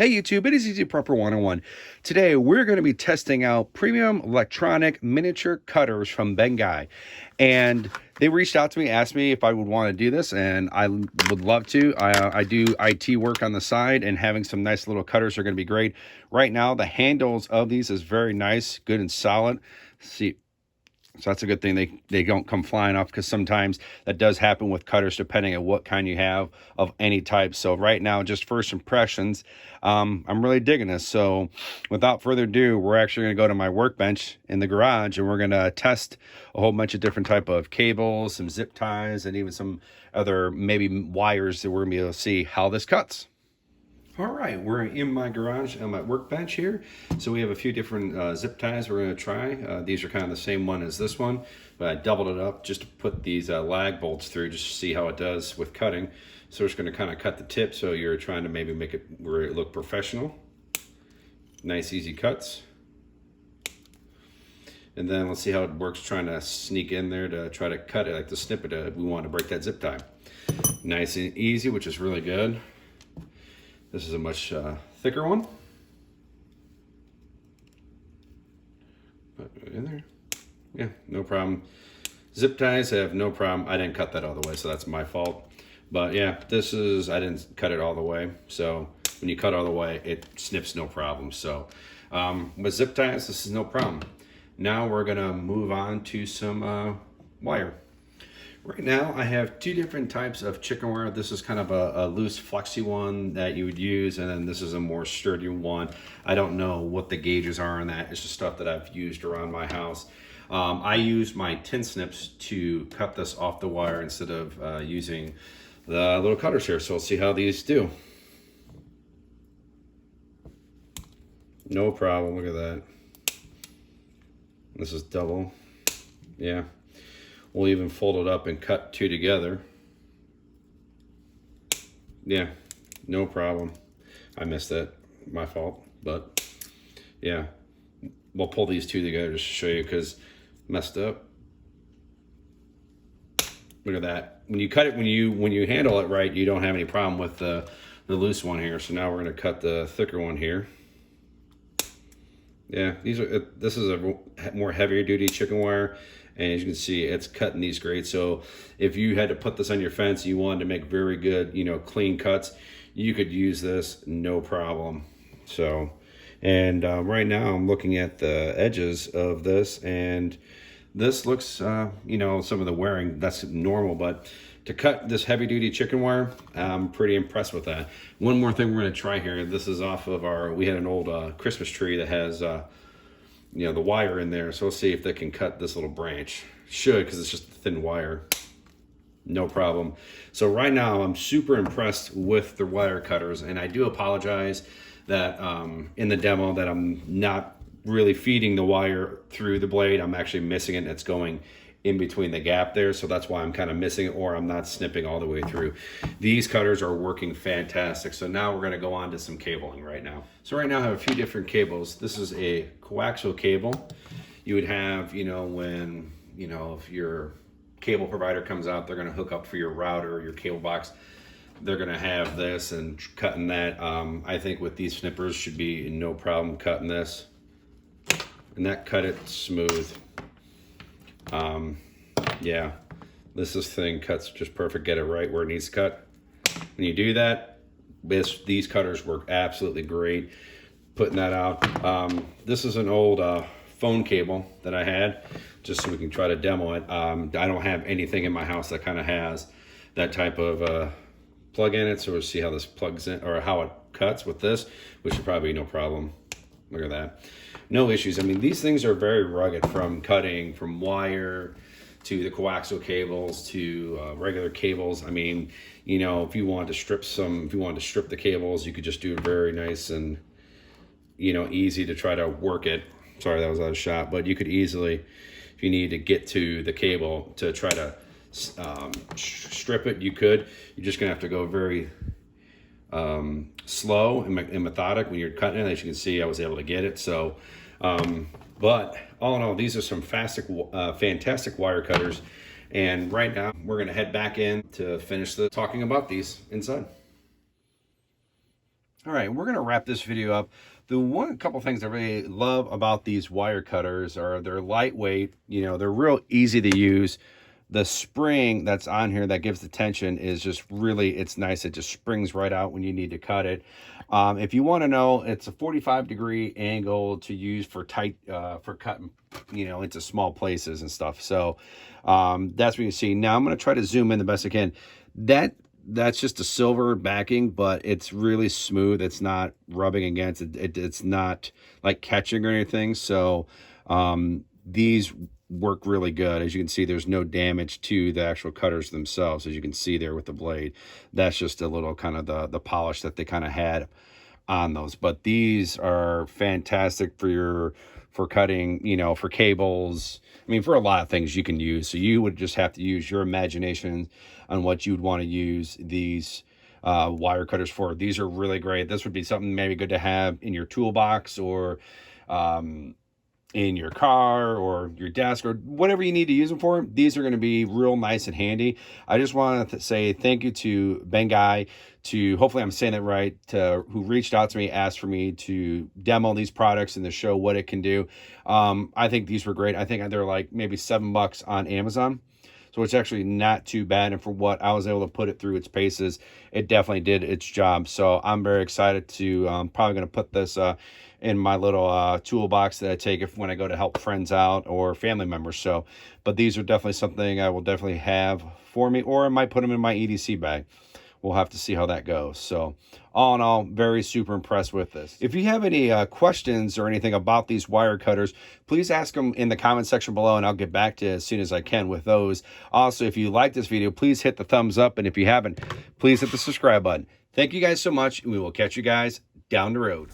Hey YouTube, it is Easy Prepper 101. Today we're going to be testing out premium electronic miniature cutters from Bangye. And they reached out to me, asked me if I would want to do this, and I would love to. I do IT work on the side, and having some nice little cutters are going to be great. Right now, the handles of these is very nice, good and solid. See, so that's a good thing. They don't come flying off, because sometimes that does happen with cutters depending on what kind you have of any type. So right now, just first impressions, I'm really digging this. So without further ado, we're actually going to go to my workbench in the garage, and we're going to test a whole bunch of different type of cables, some zip ties, and even some other maybe wires that we're going to be able to see how this cuts. All right, we're in my garage on my workbench here. So we have a few different zip ties we're going to try. These are kind of the same one as this one, but I doubled it up just to put these lag bolts through, just to see how it does with cutting. So we're just going to kind of cut the tip, so you're trying to maybe make it where it look professional. Nice easy cuts. And then let's see how it works trying to sneak in there to try to cut it, like the snippet. We want to break that zip tie. Nice and easy, which is really good. This is a much thicker one. Put it in there. Yeah, no problem. Zip ties have no problem. I didn't cut that all the way, so that's my fault. But yeah, this is, I didn't cut it all the way. So when you cut all the way, it snips no problem. So with zip ties, this is no problem. Now we're gonna move on to some wire. Right now I have two different types of chicken wire. This is kind of a loose flexy one that you would use, and then this is a more sturdy one. I don't know what the gauges are on that. It's just stuff that I've used around my house. I use my tin snips to cut this off the wire instead of using the little cutters here. So let's see how these do. No problem, look at that. This is double, yeah. We'll even fold it up and cut two together. Yeah, no problem. I missed that, my fault, but yeah. We'll pull these two together just to show you, because messed up. Look at that. When you cut it, when you handle it right, you don't have any problem with the loose one here. So now we're gonna cut the thicker one here. Yeah, this is a more heavier duty chicken wire. And as you can see, it's cutting these great. So if you had to put this on your fence, you wanted to make very good, clean cuts, you could use this, no problem. So, and right now I'm looking at the edges of this, and this looks, some of the wearing, that's normal, but to cut this heavy duty chicken wire, I'm pretty impressed with that. One more thing we're gonna try here. This is off of we had an old Christmas tree that has, the wire in there. So we'll see if they can cut this little branch. Should, because it's just a thin wire. No problem. So right now I'm super impressed with the wire cutters, and I do apologize that in the demo that I'm not really feeding the wire through the blade. I'm actually missing it, and it's going in between the gap there, so that's why I'm kind of missing it, or I'm not snipping all the way through. These cutters are working fantastic. So now we're going to go on to some cabling right now. So right now I have a few different cables. This is a coaxial cable. You would have, when, if your cable provider comes out, they're going to hook up for your router or your cable box. They're going to have this, and cutting that, I think with these snippers should be no problem cutting this. And that cut it smooth. Yeah, this thing cuts just perfect. Get it right where it needs to cut. When you do that, these cutters work absolutely great. Putting that out. This is an old phone cable that I had, just so we can try to demo it. I don't have anything in my house that kind of has that type of plug in it, so we'll see how this plugs in, or how it cuts with this, which should probably be no problem. Look at that. No issues. I mean, these things are very rugged, from cutting, from wire to the coaxial cables to regular cables. I mean, if you wanted to strip the cables, you could just do it very nice and, easy to try to work it. Sorry, that was out of shot, but you could easily, if you need to get to the cable to try to strip it, you could. You're just gonna have to go very slow and methodic when you're cutting it. As you can see, I was able to get it. So, but all in all, these are some fantastic wire cutters. And right now we're gonna head back in to finish talking about these inside. All right, we're gonna wrap this video up. The couple things I really love about these wire cutters are they're lightweight. You know, they're real easy to use. The spring that's on here that gives the tension is just really, it's nice. It just springs right out when you need to cut it. If you want to know, it's a 45-degree angle to use for tight, for cutting, you know, into small places and stuff. So that's what you see. Now I'm going to try to zoom in the best I can. That's just a silver backing, but it's really smooth. It's not rubbing against it. It's not like catching or anything. So these work really good. As you can see, there's no damage to the actual cutters themselves, as you can see there with the blade. That's just a little kind of the polish that they kind of had on those. But these are fantastic for cutting, you know, for cables. I mean, for a lot of things you can use. So you would just have to use your imagination on what you'd want to use these wire cutters for. These are really great. This would be something maybe good to have in your toolbox, or in your car or your desk, or whatever you need to use them for. These are going to be real nice and handy. I just want to say thank you to Bangye, to, hopefully I'm saying that right, who reached out to me, asked for me to demo these products and to show what it can do. I think these were great. I think they're like maybe $7 on Amazon. So it's actually not too bad. And for what I was able to put it through its paces, it definitely did its job. So I'm very excited to, probably going to put this in my little toolbox that I take if when I go to help friends out or family members. So, but these are definitely something I will definitely have for me, or I might put them in my EDC bag. We'll have to see how that goes. So all in all, very super impressed with this. If you have any questions or anything about these wire cutters, please ask them in the comment section below, and I'll get back to you as soon as I can with those. Also, if you like this video, please hit the thumbs up. And if you haven't, please hit the subscribe button. Thank you guys so much, and we will catch you guys down the road.